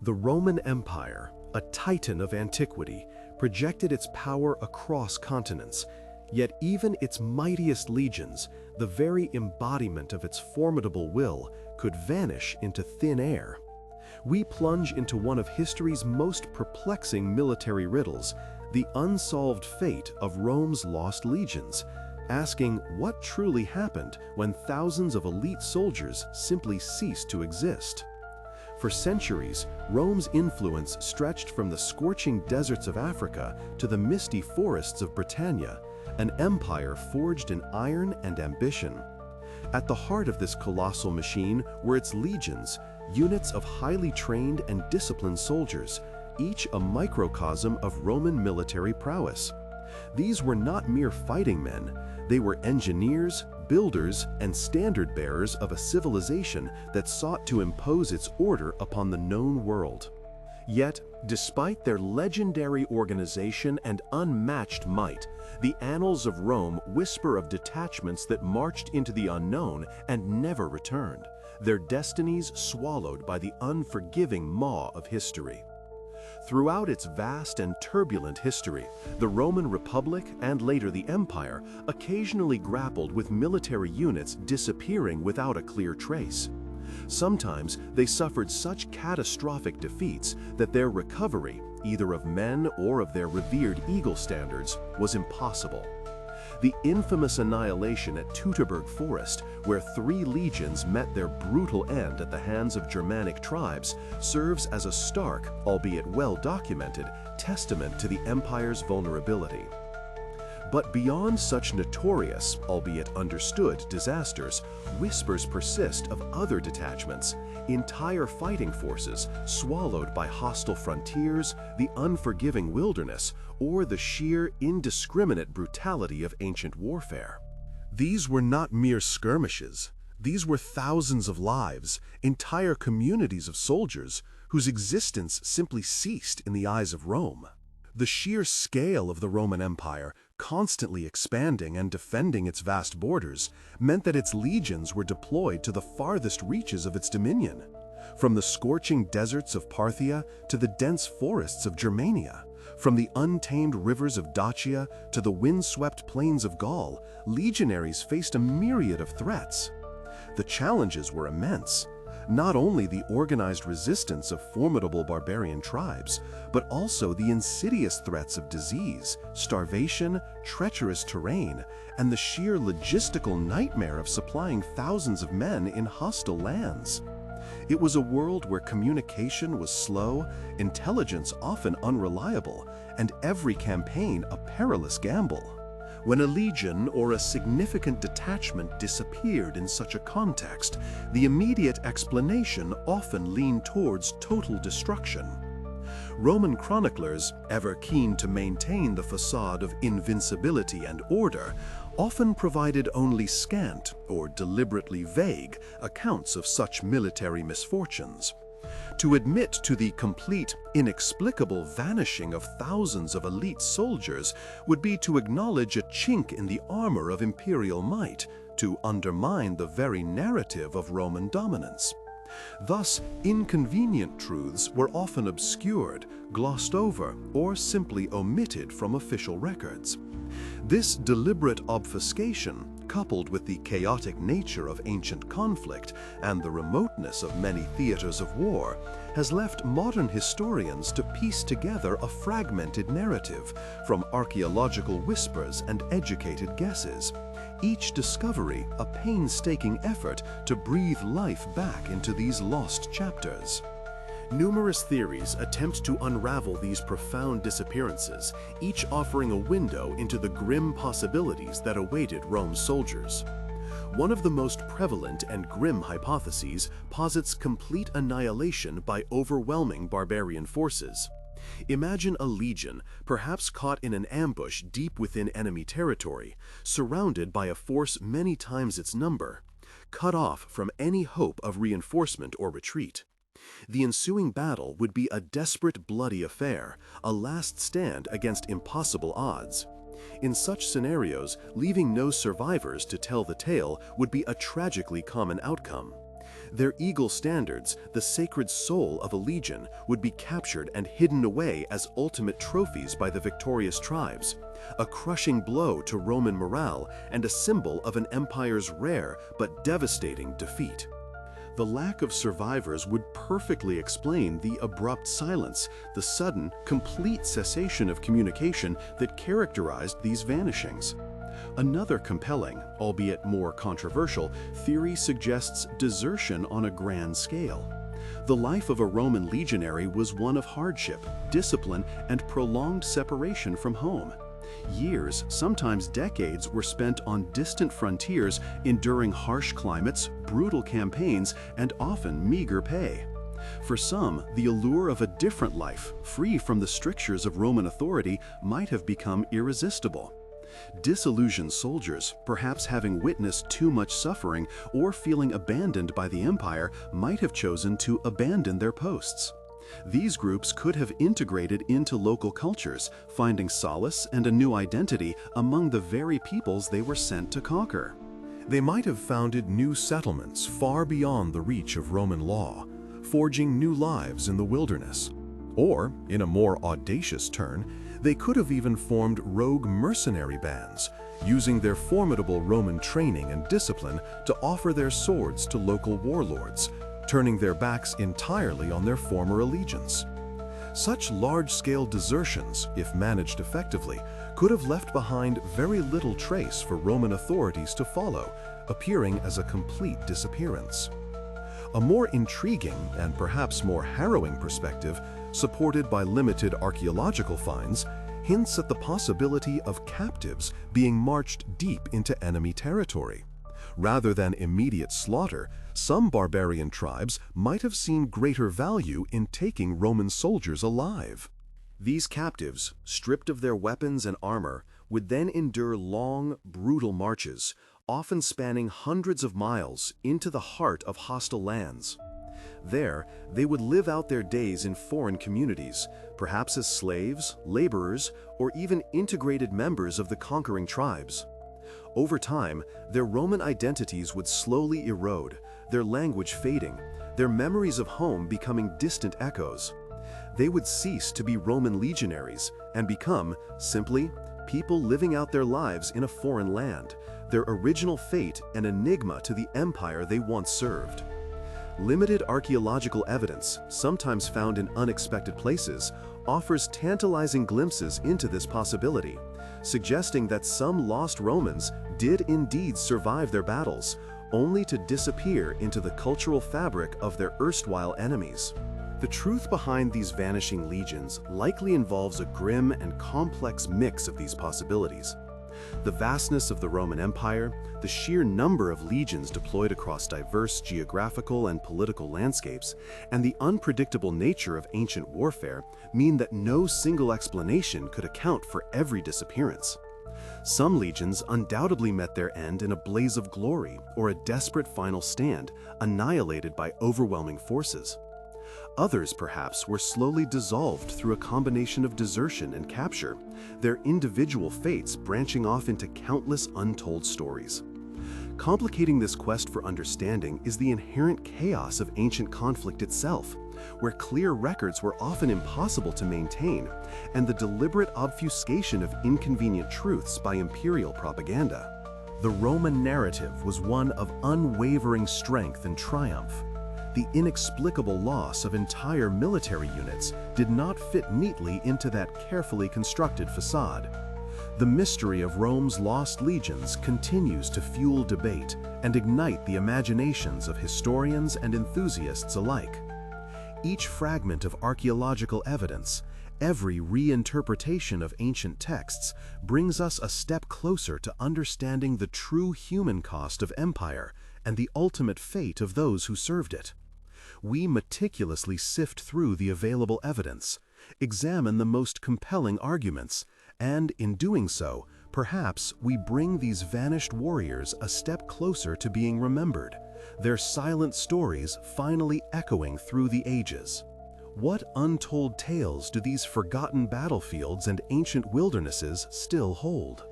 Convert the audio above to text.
The Roman Empire, a titan of antiquity, projected its power across continents, yet even its mightiest legions, the very embodiment of its formidable will, could vanish into thin air. We plunge into one of history's most perplexing military riddles, the unsolved fate of Rome's lost legions, asking what truly happened when thousands of elite soldiers simply ceased to exist. For centuries, Rome's influence stretched from the scorching deserts of Africa to the misty forests of Britannia, an empire forged in iron and ambition. At the heart of this colossal machine were its legions, units of highly trained and disciplined soldiers, each a microcosm of Roman military prowess. These were not mere fighting men, they were engineers, builders, and standard-bearers of a civilization that sought to impose its order upon the known world. Yet, despite their legendary organization and unmatched might, the annals of Rome whisper of detachments that marched into the unknown and never returned, their destinies swallowed by the unforgiving maw of history. Throughout its vast and turbulent history, the Roman Republic and later the Empire occasionally grappled with military units disappearing without a clear trace. Sometimes they suffered such catastrophic defeats that their recovery, either of men or of their revered eagle standards, was impossible. The infamous annihilation at Teutoburg Forest, where 3 legions met their brutal end at the hands of Germanic tribes, serves as a stark, albeit well-documented, testament to the empire's vulnerability. But beyond such notorious, albeit understood, disasters, whispers persist of other detachments, entire fighting forces swallowed by hostile frontiers, the unforgiving wilderness, or the sheer, indiscriminate brutality of ancient warfare. These were not mere skirmishes. These were thousands of lives, entire communities of soldiers, whose existence simply ceased in the eyes of Rome. The sheer scale of the Roman Empire, constantly expanding and defending its vast borders, meant that its legions were deployed to the farthest reaches of its dominion. From the scorching deserts of Parthia to the dense forests of Germania, from the untamed rivers of Dacia to the windswept plains of Gaul, legionaries faced a myriad of threats. The challenges were immense. Not only the organized resistance of formidable barbarian tribes, but also the insidious threats of disease, starvation, treacherous terrain, and the sheer logistical nightmare of supplying thousands of men in hostile lands. It was a world where communication was slow, intelligence often unreliable, and every campaign a perilous gamble. When a legion or a significant detachment disappeared in such a context, the immediate explanation often leaned towards total destruction. Roman chroniclers, ever keen to maintain the facade of invincibility and order, often provided only scant or deliberately vague accounts of such military misfortunes. To admit to the complete, inexplicable vanishing of thousands of elite soldiers would be to acknowledge a chink in the armor of imperial might, to undermine the very narrative of Roman dominance. Thus, inconvenient truths were often obscured, glossed over, or simply omitted from official records. This deliberate obfuscation, coupled with the chaotic nature of ancient conflict and the remoteness of many theaters of war, has left modern historians to piece together a fragmented narrative from archaeological whispers and educated guesses. Each discovery a painstaking effort to breathe life back into these lost chapters. Numerous theories attempt to unravel these profound disappearances, each offering a window into the grim possibilities that awaited Rome's soldiers. One of the most prevalent and grim hypotheses posits complete annihilation by overwhelming barbarian forces. Imagine a legion, perhaps caught in an ambush deep within enemy territory, surrounded by a force many times its number, cut off from any hope of reinforcement or retreat. The ensuing battle would be a desperate, bloody affair, a last stand against impossible odds. In such scenarios, leaving no survivors to tell the tale would be a tragically common outcome. Their eagle standards, the sacred soul of a legion, would be captured and hidden away as ultimate trophies by the victorious tribes, a crushing blow to Roman morale and a symbol of an empire's rare but devastating defeat. The lack of survivors would perfectly explain the abrupt silence, the sudden, complete cessation of communication that characterized these vanishings. Another compelling, albeit more controversial, theory suggests desertion on a grand scale. The life of a Roman legionary was one of hardship, discipline, and prolonged separation from home. Years, sometimes decades, were spent on distant frontiers, enduring harsh climates, brutal campaigns, and often meager pay. For some, the allure of a different life, free from the strictures of Roman authority, might have become irresistible. Disillusioned soldiers, perhaps having witnessed too much suffering or feeling abandoned by the empire, might have chosen to abandon their posts. These groups could have integrated into local cultures, finding solace and a new identity among the very peoples they were sent to conquer. They might have founded new settlements far beyond the reach of Roman law, forging new lives in the wilderness. Or, in a more audacious turn, they could have even formed rogue mercenary bands, using their formidable Roman training and discipline to offer their swords to local warlords, turning their backs entirely on their former allegiance. Such large-scale desertions, if managed effectively, could have left behind very little trace for Roman authorities to follow, appearing as a complete disappearance. A more intriguing and perhaps more harrowing perspective, supported by limited archaeological finds, hints at the possibility of captives being marched deep into enemy territory. Rather than immediate slaughter, some barbarian tribes might have seen greater value in taking Roman soldiers alive. These captives, stripped of their weapons and armor, would then endure long, brutal marches, often spanning hundreds of miles into the heart of hostile lands. There, they would live out their days in foreign communities, perhaps as slaves, laborers, or even integrated members of the conquering tribes. Over time, their Roman identities would slowly erode, their language fading, their memories of home becoming distant echoes. They would cease to be Roman legionaries and become, simply, people living out their lives in a foreign land, their original fate an enigma to the empire they once served. Limited archaeological evidence, sometimes found in unexpected places, offers tantalizing glimpses into this possibility, suggesting that some lost Romans did indeed survive their battles, only to disappear into the cultural fabric of their erstwhile enemies. The truth behind these vanishing legions likely involves a grim and complex mix of these possibilities. The vastness of the Roman Empire, the sheer number of legions deployed across diverse geographical and political landscapes, and the unpredictable nature of ancient warfare mean that no single explanation could account for every disappearance. Some legions undoubtedly met their end in a blaze of glory or a desperate final stand, annihilated by overwhelming forces. Others, perhaps, were slowly dissolved through a combination of desertion and capture, their individual fates branching off into countless untold stories. Complicating this quest for understanding is the inherent chaos of ancient conflict itself, where clear records were often impossible to maintain, and the deliberate obfuscation of inconvenient truths by imperial propaganda. The Roman narrative was one of unwavering strength and triumph. The inexplicable loss of entire military units did not fit neatly into that carefully constructed facade. The mystery of Rome's lost legions continues to fuel debate and ignite the imaginations of historians and enthusiasts alike. Each fragment of archaeological evidence, every reinterpretation of ancient texts, brings us a step closer to understanding the true human cost of empire and the ultimate fate of those who served it. We meticulously sift through the available evidence, examine the most compelling arguments, and in doing so, perhaps we bring these vanished warriors a step closer to being remembered, their silent stories finally echoing through the ages. What untold tales do these forgotten battlefields and ancient wildernesses still hold?